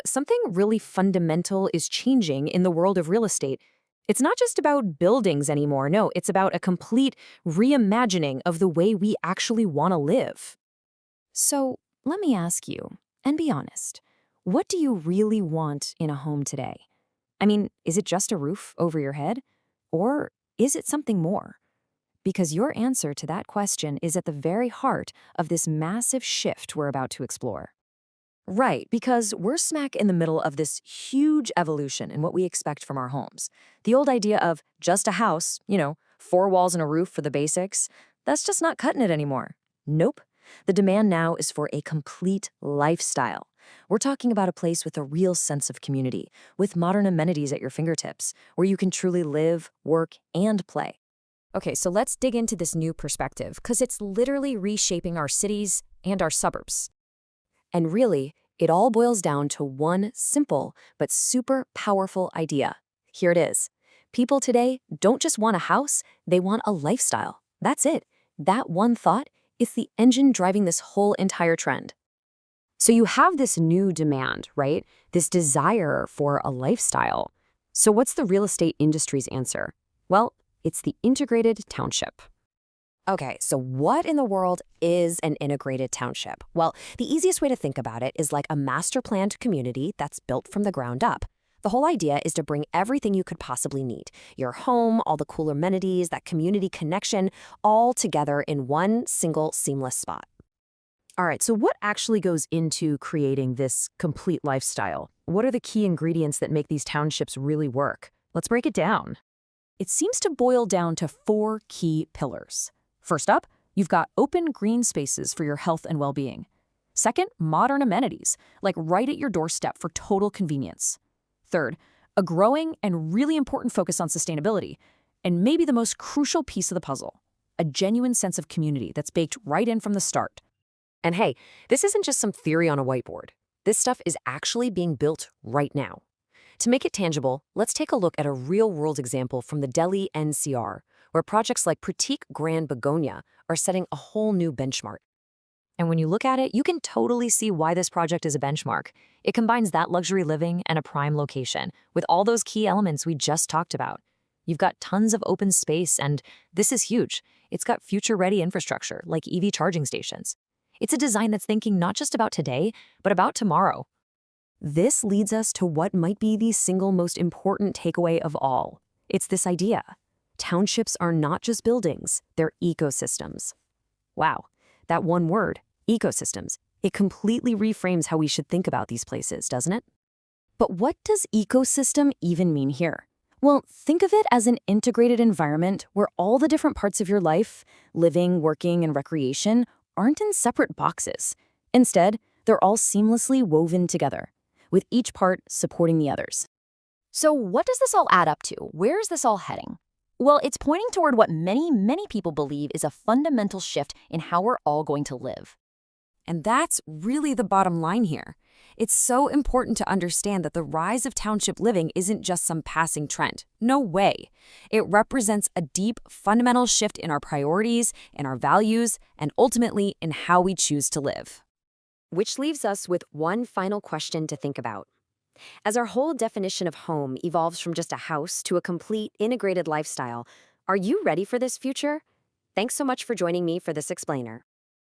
Something really fundamental is changing in the world of real estate. It's not just about buildings anymore. No, it's about a complete reimagining of the way we actually want to live. So let me ask you, and be honest, what do you really want in a home today? I mean, is it just a roof over your head? Or is it something more? Because your answer to that question is at the very heart of this massive shift we're about to explore. Right, because we're smack in the middle of this huge evolution in what we expect from our homes. The old idea of just a house, four walls and a roof for the basics, that's just not cutting it anymore. Nope. The demand now is for a complete lifestyle. We're talking about a place with a real sense of community, with modern amenities at your fingertips, where you can truly live, work, and play. Okay, so let's dig into this new perspective, because it's literally reshaping our cities and our suburbs. And really, it all boils down to one simple but super powerful idea. Here it is. People today don't just want a house, they want a lifestyle. That's it. That one thought is the engine driving this whole entire trend. So you have this new demand, right? This desire for a lifestyle. So what's the real estate industry's answer? Well, it's the integrated township. Okay, so what in the world is an integrated township? Well, the easiest way to think about it is like a master planned community that's built from the ground up. The whole idea is to bring everything you could possibly need. Your home, all the cool amenities, that community connection, all together in one single seamless spot. All right, so what actually goes into creating this complete lifestyle? What are the key ingredients that make these townships really work? Let's break it down. It seems to boil down to 4 key pillars. First up, you've got open green spaces for your health and well-being. Second, modern amenities, like right at your doorstep for total convenience. Third, a growing and really important focus on sustainability. And maybe the most crucial piece of the puzzle, a genuine sense of community that's baked right in from the start. And hey, this isn't just some theory on a whiteboard. This stuff is actually being built right now. To make it tangible, let's take a look at a real-world example from the Delhi NCR, where projects like Prateek Grand Begonia are setting a whole new benchmark. And when you look at it, you can totally see why this project is a benchmark. It combines that luxury living and a prime location with all those key elements we just talked about. You've got tons of open space, and this is huge. It's got future-ready infrastructure like EV charging stations. It's a design that's thinking not just about today, but about tomorrow. This leads us to what might be the single most important takeaway of all. It's this idea. Townships are not just buildings, they're ecosystems. Wow, that one word, ecosystems, it completely reframes how we should think about these places, doesn't it? But what does ecosystem even mean here? Well, think of it as an integrated environment where all the different parts of your life, living, working, and recreation, aren't in separate boxes. Instead, they're all seamlessly woven together, with each part supporting the others. So what does this all add up to? Where is this all heading? Well, it's pointing toward what many people believe is a fundamental shift in how we're all going to live. And that's really the bottom line here. It's so important to understand that the rise of township living isn't just some passing trend. No way. It represents a deep, fundamental shift in our priorities, in our values, and ultimately in how we choose to live. Which leaves us with one final question to think about. As our whole definition of home evolves from just a house to a complete integrated lifestyle, are you ready for this future? Thanks so much for joining me for this explainer.